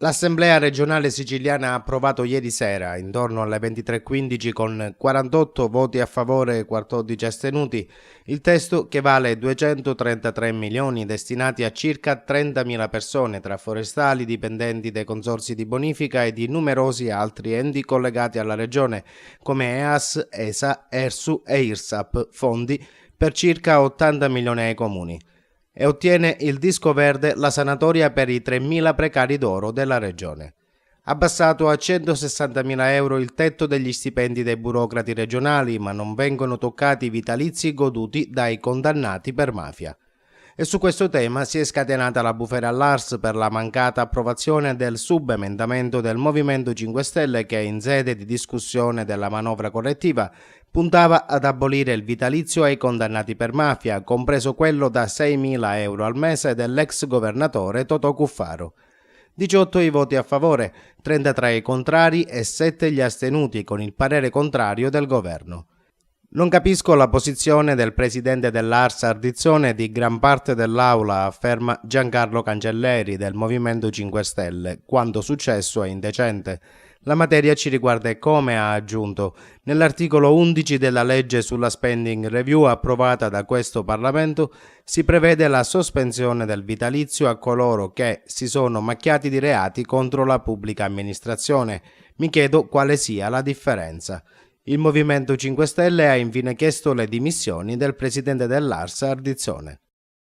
L'Assemblea regionale siciliana ha approvato ieri sera, intorno alle 23:15, con 48 voti a favore e 14 astenuti, il testo che vale 233 milioni destinati a circa 30.000 persone tra forestali, dipendenti dei consorzi di bonifica e di numerosi altri enti collegati alla regione, come EAS, ESA, ERSU e IRSAP, fondi per circa 80 milioni ai comuni, e ottiene il disco verde la sanatoria per i 3.000 precari d'oro della regione. Abbassato a 160.000 euro il tetto degli stipendi dei burocrati regionali, ma non vengono toccati i vitalizi goduti dai condannati per mafia. E su questo tema si è scatenata la bufera all'ARS per la mancata approvazione del subemendamento del Movimento 5 Stelle che, in sede di discussione della manovra correttiva, puntava ad abolire il vitalizio ai condannati per mafia, compreso quello da 6.000 euro al mese dell'ex governatore Totò Cuffaro. 18 i voti a favore, 33 i contrari e 7 gli astenuti, con il parere contrario del governo. Non capisco la posizione del presidente dell'ARS Ardizzone e di gran parte dell'Aula, afferma Giancarlo Cancelleri del Movimento 5 Stelle. Quanto successo è indecente. La materia ci riguarda e come ha aggiunto. Nell'articolo 11 della legge sulla spending review approvata da questo Parlamento si prevede la sospensione del vitalizio a coloro che si sono macchiati di reati contro la pubblica amministrazione. Mi chiedo quale sia la differenza. Il Movimento 5 Stelle ha infine chiesto le dimissioni del presidente dell'ARS Ardizzone.